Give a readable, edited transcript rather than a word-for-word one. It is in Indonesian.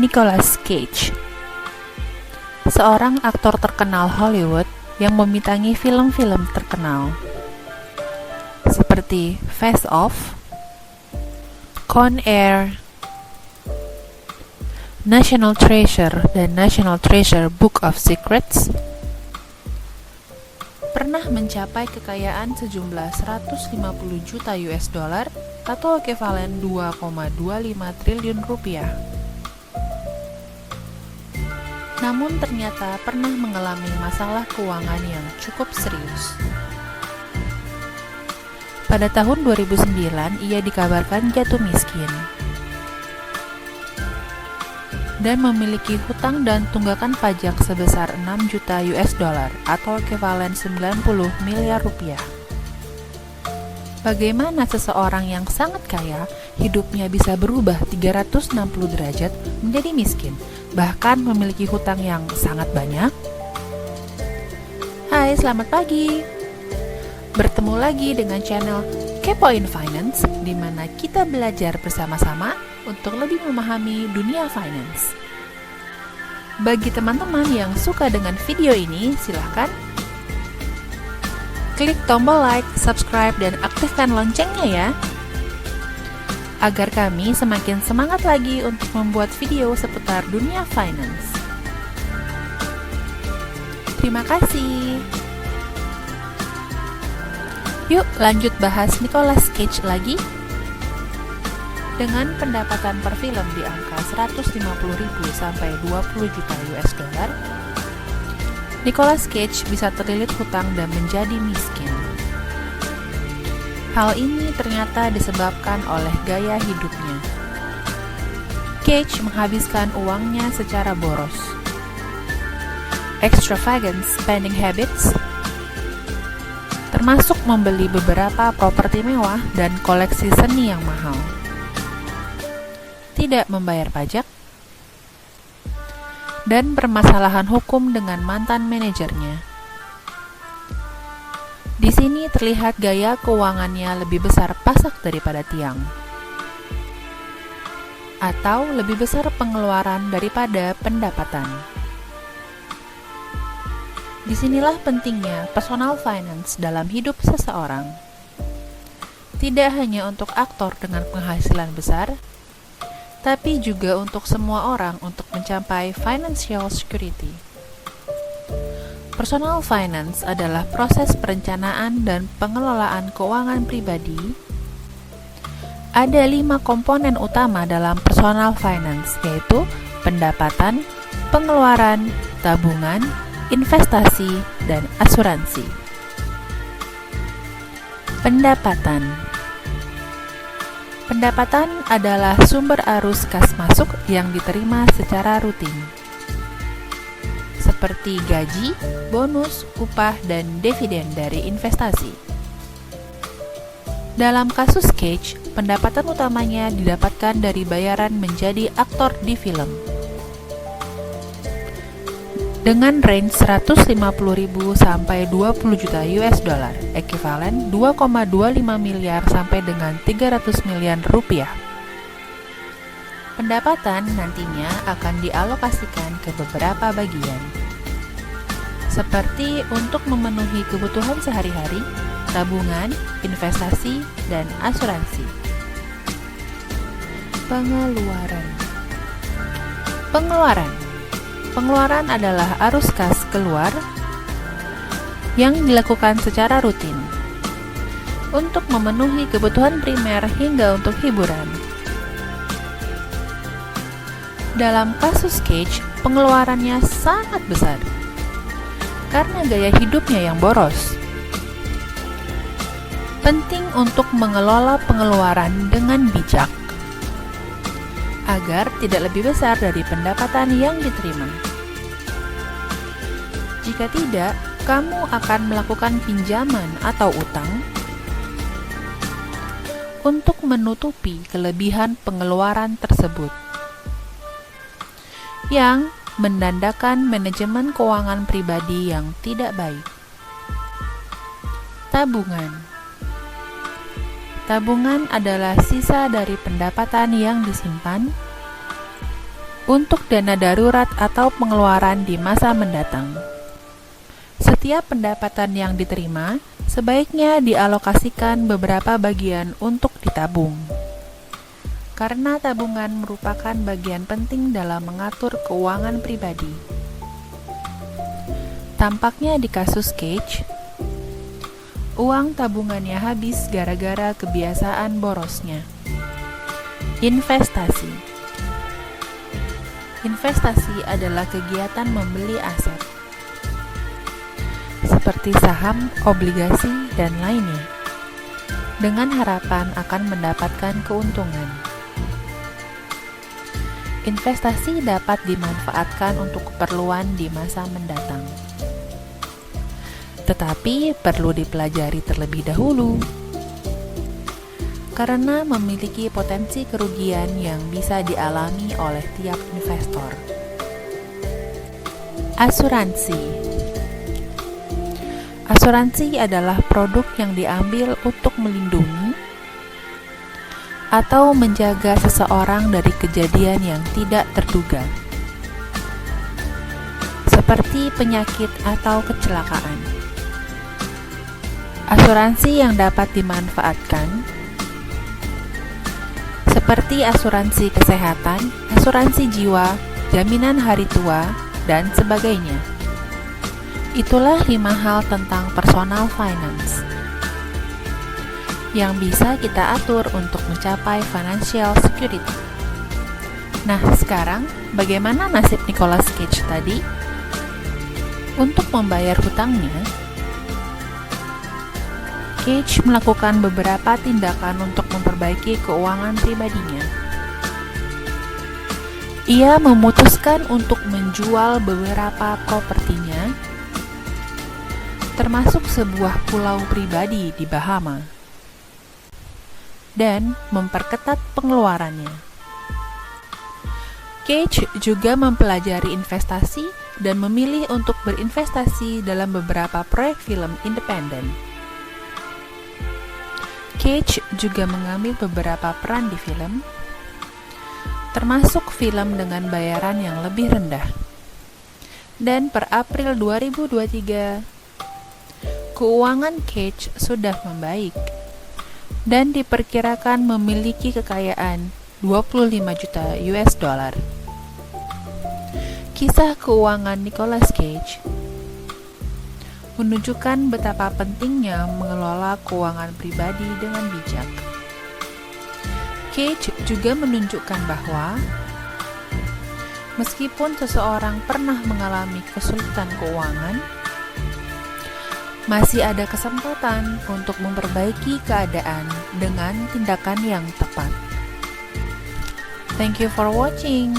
Nicolas Cage, seorang aktor terkenal Hollywood yang membintangi film-film terkenal seperti Face Off, Con Air, National Treasure, dan National Treasure Book of Secrets, pernah mencapai kekayaan sejumlah 150 juta US dollar atau ekivalen 2,25 triliun rupiah. Namun ternyata pernah mengalami masalah keuangan yang cukup serius. Pada tahun 2009, ia dikabarkan jatuh miskin dan memiliki hutang dan tunggakan pajak sebesar 6 juta US dollar atau ekivalen 90 miliar rupiah. Bagaimana seseorang yang sangat kaya hidupnya bisa berubah 360 derajat menjadi miskin, bahkan memiliki hutang yang sangat banyak? Hai, selamat pagi. Bertemu lagi dengan channel Kepoin Finance, di mana kita belajar bersama-sama untuk lebih memahami dunia finance. Bagi teman-teman yang suka dengan video ini, silahkan klik tombol like, subscribe, dan aktifkan loncengnya ya, agar kami semakin semangat lagi untuk membuat video seputar dunia finance. Terima kasih. Yuk lanjut bahas Nicolas Cage lagi. Dengan pendapatan per film di angka 150.000 sampai 20 juta US dollar, Nicolas Cage bisa terlilit hutang dan menjadi miskin. Hal ini ternyata disebabkan oleh gaya hidupnya. Cage menghabiskan uangnya secara boros. Extravagant spending habits, termasuk membeli beberapa properti mewah dan koleksi seni yang mahal. Tidak membayar pajak, dan permasalahan hukum dengan mantan manajernya. Di sini terlihat gaya keuangannya lebih besar pasak daripada tiang, atau lebih besar pengeluaran daripada pendapatan. Disinilah pentingnya personal finance dalam hidup seseorang. Tidak hanya untuk aktor dengan penghasilan besar, tapi juga untuk semua orang untuk mencapai financial security. Personal finance adalah proses perencanaan dan pengelolaan keuangan pribadi. Ada 5 komponen utama dalam personal finance, yaitu pendapatan, pengeluaran, tabungan, investasi, dan asuransi. Pendapatan adalah sumber arus kas masuk yang diterima secara rutin, seperti gaji, bonus, upah, dan dividen dari investasi. Dalam kasus Cage, pendapatan utamanya didapatkan dari bayaran menjadi aktor di film, dengan range 150.000 sampai 20 juta US dollar, ekivalen 2,25 miliar sampai dengan 300 miliar rupiah. Pendapatan nantinya akan dialokasikan ke beberapa bagian, seperti untuk memenuhi kebutuhan sehari-hari, tabungan, investasi, dan asuransi. Pengeluaran adalah arus kas keluar yang dilakukan secara rutin untuk memenuhi kebutuhan primer hingga untuk hiburan. Dalam kasus Cage, pengeluarannya sangat besar karena gaya hidupnya yang boros. Penting untuk mengelola pengeluaran dengan bijak agar tidak lebih besar dari pendapatan yang diterima. Jika tidak, kamu akan melakukan pinjaman atau utang untuk menutupi kelebihan pengeluaran tersebut, yang menandakan manajemen keuangan pribadi yang tidak baik. Tabungan adalah sisa dari pendapatan yang disimpan untuk dana darurat atau pengeluaran di masa mendatang. Setiap pendapatan yang diterima sebaiknya dialokasikan beberapa bagian untuk ditabung. Karena tabungan merupakan bagian penting dalam mengatur keuangan pribadi. Tampaknya di kasus Cage, uang tabungannya habis gara-gara kebiasaan borosnya. Investasi. Investasi adalah kegiatan membeli aset, seperti saham, obligasi, dan lainnya, dengan harapan akan mendapatkan keuntungan. Investasi dapat dimanfaatkan untuk keperluan di masa mendatang, tetapi perlu dipelajari terlebih dahulu, karena memiliki potensi kerugian yang bisa dialami oleh tiap investor. Asuransi. Asuransi adalah produk yang diambil untuk melindungi atau menjaga seseorang dari kejadian yang tidak terduga, seperti penyakit atau kecelakaan. Asuransi yang dapat dimanfaatkan seperti asuransi kesehatan, asuransi jiwa, jaminan hari tua, dan sebagainya. Itulah 5 hal tentang personal finance yang bisa kita atur untuk mencapai financial security. Nah, sekarang bagaimana nasib Nicolas Cage tadi? Untuk membayar hutangnya, Cage melakukan beberapa tindakan untuk memperbaiki keuangan pribadinya. Ia memutuskan untuk menjual beberapa propertinya, termasuk sebuah pulau pribadi di Bahama, dan memperketat pengeluarannya. Cage juga mempelajari investasi dan memilih untuk berinvestasi dalam beberapa proyek film independen. Cage juga mengambil beberapa peran di film, termasuk film dengan bayaran yang lebih rendah. Dan per April 2023, keuangan Cage sudah membaik dan diperkirakan memiliki kekayaan 25 juta US dollar. Kisah keuangan Nicolas Cage menunjukkan betapa pentingnya mengelola keuangan pribadi dengan bijak. Cage juga menunjukkan bahwa meskipun seseorang pernah mengalami kesulitan keuangan, masih ada kesempatan untuk memperbaiki keadaan dengan tindakan yang tepat. Thank you for watching.